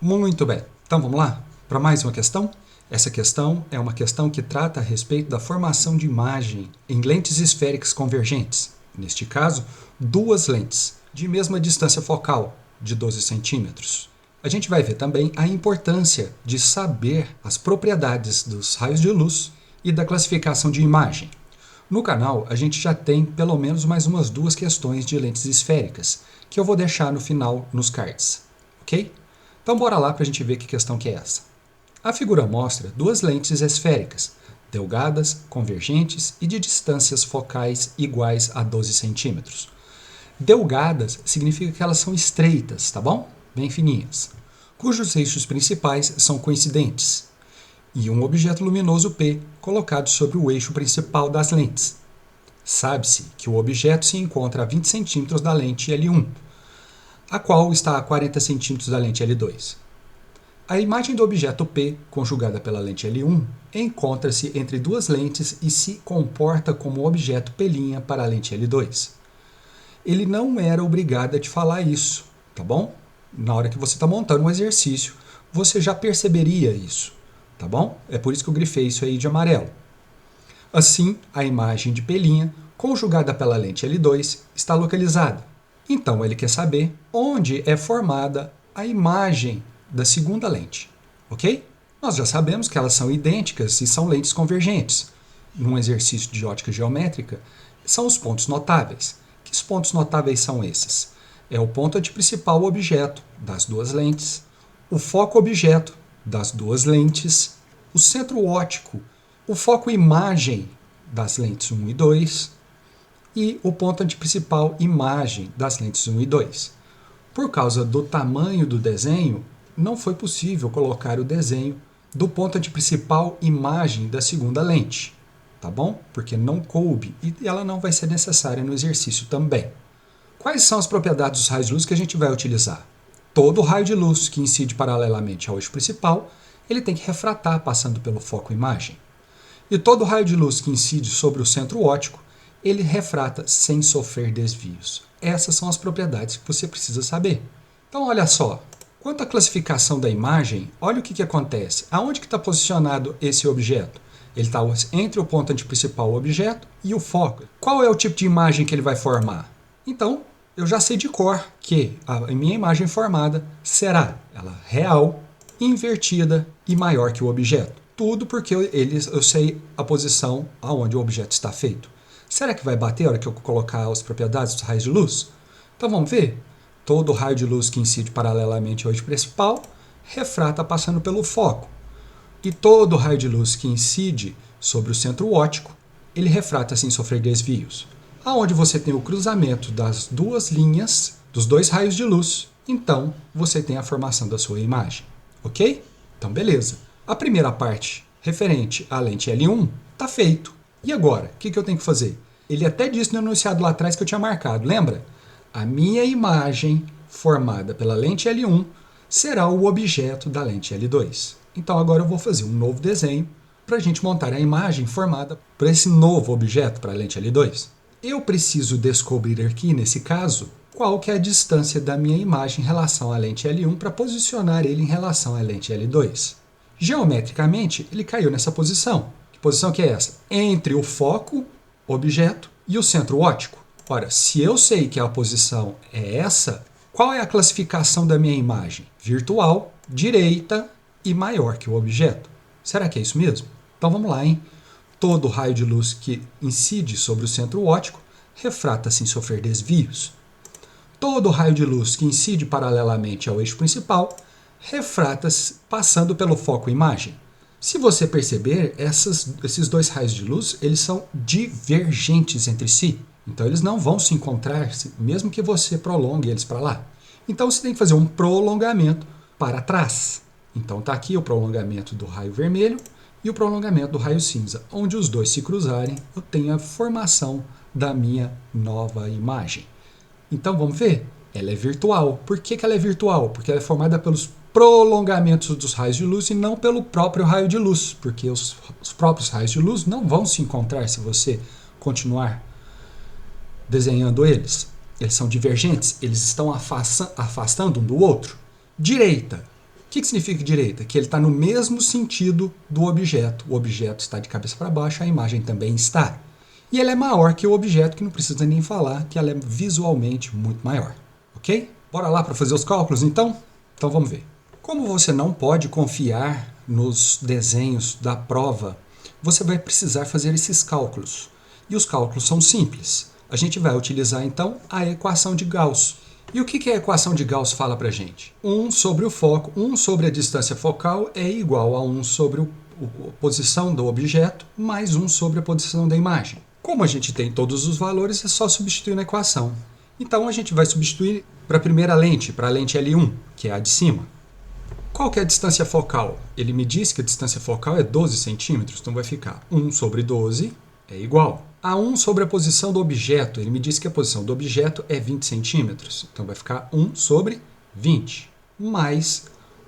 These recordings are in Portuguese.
Muito bem, então vamos lá para mais uma questão? Essa questão é uma questão que trata a respeito da formação de imagem em lentes esféricas convergentes. Neste caso, duas lentes de mesma distância focal, de 12 centímetros. A gente vai ver também a importância de saber as propriedades dos raios de luz e da classificação de imagem. No canal, a gente já tem pelo menos mais umas duas questões de lentes esféricas, que eu vou deixar no final nos cards, ok? Então bora lá para a gente ver que questão que é essa. A figura mostra duas lentes esféricas, delgadas, convergentes e de distâncias focais iguais a 12 centímetros. Delgadas significa que elas são estreitas, tá bom? Bem fininhas, cujos eixos principais são coincidentes, e um objeto luminoso P colocado sobre o eixo principal das lentes. Sabe-se que o objeto se encontra a 20 centímetros da lente L1, a qual está a 40 centímetros da lente L2. A imagem do objeto P, conjugada pela lente L1, encontra-se entre duas lentes e se comporta como objeto P' para a lente L2. Ele não era obrigado a te falar isso, tá bom? Na hora que você está montando um exercício, você já perceberia isso, tá bom? É por isso que eu grifei isso aí de amarelo. Assim, a imagem de P', conjugada pela lente L2, está localizada. Então, ele quer saber onde é formada a imagem da segunda lente, ok? Nós já sabemos que elas são idênticas e são lentes convergentes. Num exercício de ótica geométrica, são os pontos notáveis. Que pontos notáveis são esses? É o ponto antiprincipal objeto das duas lentes, o foco objeto das duas lentes, o centro óptico, o foco imagem das lentes 1 e 2 e o ponto antiprincipal imagem das lentes 1 e 2. Por causa do tamanho do desenho, não foi possível colocar o desenho do ponto antiprincipal imagem da segunda lente, tá bom? Porque não coube e ela não vai ser necessária no exercício também. Quais são as propriedades dos raios de luz que a gente vai utilizar? Todo raio de luz que incide paralelamente ao eixo principal, ele tem que refratar passando pelo foco imagem. E todo raio de luz que incide sobre o centro óptico, ele refrata sem sofrer desvios. Essas são as propriedades que você precisa saber. Então, olha só. Quanto à classificação da imagem, olha o que acontece. Aonde que está posicionado esse objeto? Ele está entre o ponto antiprincipal objeto e o foco. Qual é o tipo de imagem que ele vai formar? Então, eu já sei de cor que a minha imagem formada será ela real, invertida e maior que o objeto. Tudo porque eu sei a posição aonde o objeto está feito. Será que vai bater a hora que eu colocar as propriedades dos raios de luz? Então vamos ver? Todo raio de luz que incide paralelamente ao eixo principal refrata passando pelo foco. E todo raio de luz que incide sobre o centro óptico, ele refrata sem sofrer desvios. Aonde você tem o cruzamento das duas linhas, dos dois raios de luz, então você tem a formação da sua imagem. Ok? Então beleza. A primeira parte, referente à lente L1, está feito. E agora? O que eu tenho que fazer? Ele até disse no enunciado lá atrás que eu tinha marcado, lembra? A minha imagem formada pela lente L1 será o objeto da lente L2. Então agora eu vou fazer um novo desenho para a gente montar a imagem formada para esse novo objeto, para a lente L2. Eu preciso descobrir aqui, nesse caso, qual que é a distância da minha imagem em relação à lente L1 para posicionar ele em relação à lente L2. Geometricamente, ele caiu nessa posição. Que posição que é essa? Entre o foco, objeto, e o centro óptico. Ora, se eu sei que a posição é essa, qual é a classificação da minha imagem? Virtual, direita e maior que o objeto. Será que é isso mesmo? Então vamos lá, hein? Todo raio de luz que incide sobre o centro óptico refrata sem sofrer desvios. Todo raio de luz que incide paralelamente ao eixo principal refrata passando pelo foco imagem. Se você perceber, esses dois raios de luz eles são divergentes entre si. Então eles não vão se encontrar, mesmo que você prolongue eles para lá. Então você tem que fazer um prolongamento para trás. Então está aqui o prolongamento do raio vermelho e o prolongamento do raio cinza. Onde os dois se cruzarem, eu tenho a formação da minha nova imagem. Então vamos ver? Ela é virtual. Por que ela é virtual? Porque ela é formada pelos prolongamentos dos raios de luz e não pelo próprio raio de luz, porque os próprios raios de luz não vão se encontrar se você continuar desenhando eles. Eles são divergentes, eles estão afastando um do outro. Direita. que significa direita? Que ele está no mesmo sentido do objeto. O objeto está de cabeça para baixo, a imagem também está. E ela é maior que o objeto, que não precisa nem falar, que ela é visualmente muito maior. Ok? Bora lá para fazer os cálculos, então? Então vamos ver. Como você não pode confiar nos desenhos da prova, você vai precisar fazer esses cálculos. E os cálculos são simples. A gente vai utilizar, então, a equação de Gauss. E o que a equação de Gauss fala para a gente? 1 sobre o foco, 1 sobre a distância focal é igual a 1 sobre a posição do objeto, mais 1 sobre a posição da imagem. Como a gente tem todos os valores, é só substituir na equação. Então, a gente vai substituir para a primeira lente, para a lente L1, que é a de cima. Qual que é a distância focal? Ele me disse que a distância focal é 12 centímetros, então vai ficar 1 sobre 12 é igual a 1 sobre a posição do objeto. Ele me disse que a posição do objeto é 20 centímetros, então vai ficar 1 sobre 20, mais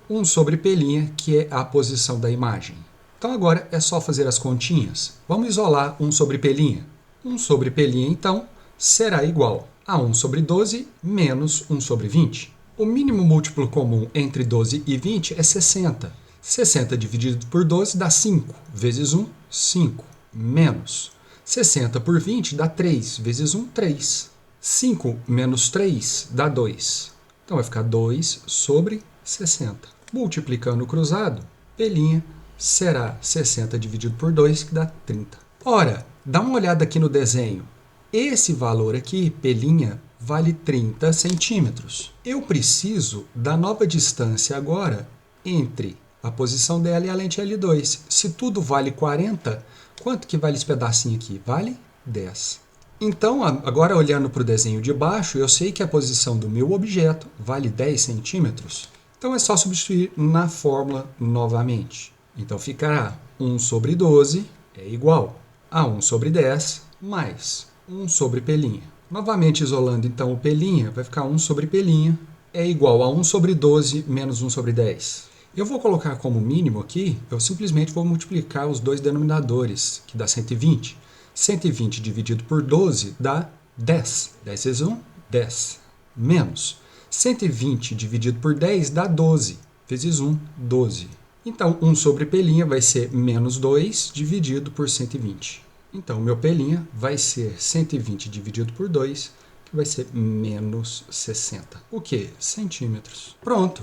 1 sobre pelinha, que é a posição da imagem. Então agora é só fazer as continhas. Vamos isolar 1 sobre pelinha. 1 sobre pelinha, então, será igual a 1 sobre 12 menos 1 sobre 20. O mínimo múltiplo comum entre 12 e 20 é 60. 60 dividido por 12 dá 5, vezes 1, 5, menos 60 por 20 dá 3, vezes 1, 3. 5 menos 3 dá 2. Então vai ficar 2 sobre 60. Multiplicando o cruzado, pelinha será 60 dividido por 2, que dá 30. Ora, dá uma olhada aqui no desenho. Esse valor aqui, pelinha, vale 30 centímetros. Eu preciso da nova distância agora entre a posição dela e a lente L2. Se tudo vale 40, quanto que vale esse pedacinho aqui? Vale 10. Então, agora olhando para o desenho de baixo, eu sei que a posição do meu objeto vale 10 centímetros. Então é só substituir na fórmula novamente. Então ficará 1 sobre 12 é igual a 1 sobre 10 mais 1 sobre pelinha. Novamente isolando então o pelinha, vai ficar 1 sobre pelinha é igual a 1 sobre 12 menos 1 sobre 10. Eu vou colocar como mínimo aqui, eu simplesmente vou multiplicar os dois denominadores, que dá 120. 120 dividido por 12 dá 10. 10 vezes 1, 10. Menos 120 dividido por 10 dá 12. Vezes 1, 12. Então, 1 sobre pelinha vai ser menos 2 dividido por 120. Então, meu pelinha vai ser 120 dividido por 2, que vai ser menos 60. O quê? Centímetros. Pronto.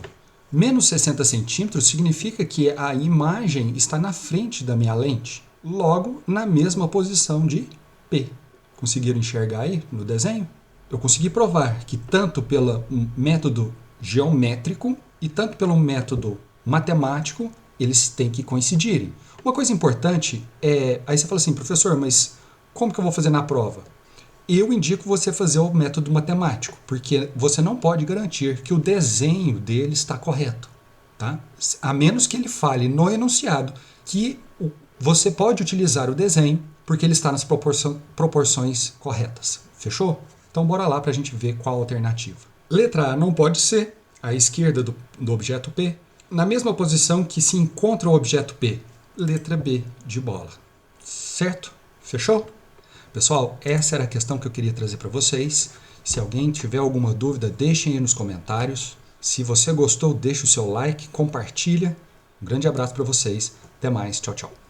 Menos 60 centímetros significa que a imagem está na frente da minha lente, logo na mesma posição de P. Conseguiram enxergar aí no desenho? Eu consegui provar que tanto pelo método geométrico e tanto pelo método matemático, eles têm que coincidirem. Uma coisa importante é... Aí você fala assim, professor, mas como que eu vou fazer na prova? Eu indico você fazer o método matemático, porque você não pode garantir que o desenho dele está correto, tá? A menos que ele fale no enunciado que você pode utilizar o desenho porque ele está nas proporções corretas. Fechou? Então bora lá para a gente ver qual a alternativa. Letra A não pode ser à esquerda do objeto P, na mesma posição que se encontra o objeto P. Letra B de bola. Certo? Fechou? Pessoal, essa era a questão que eu queria trazer para vocês. Se alguém tiver alguma dúvida, deixem aí nos comentários. Se você gostou, deixe o seu like, compartilha. Um grande abraço para vocês. Até mais. Tchau, tchau.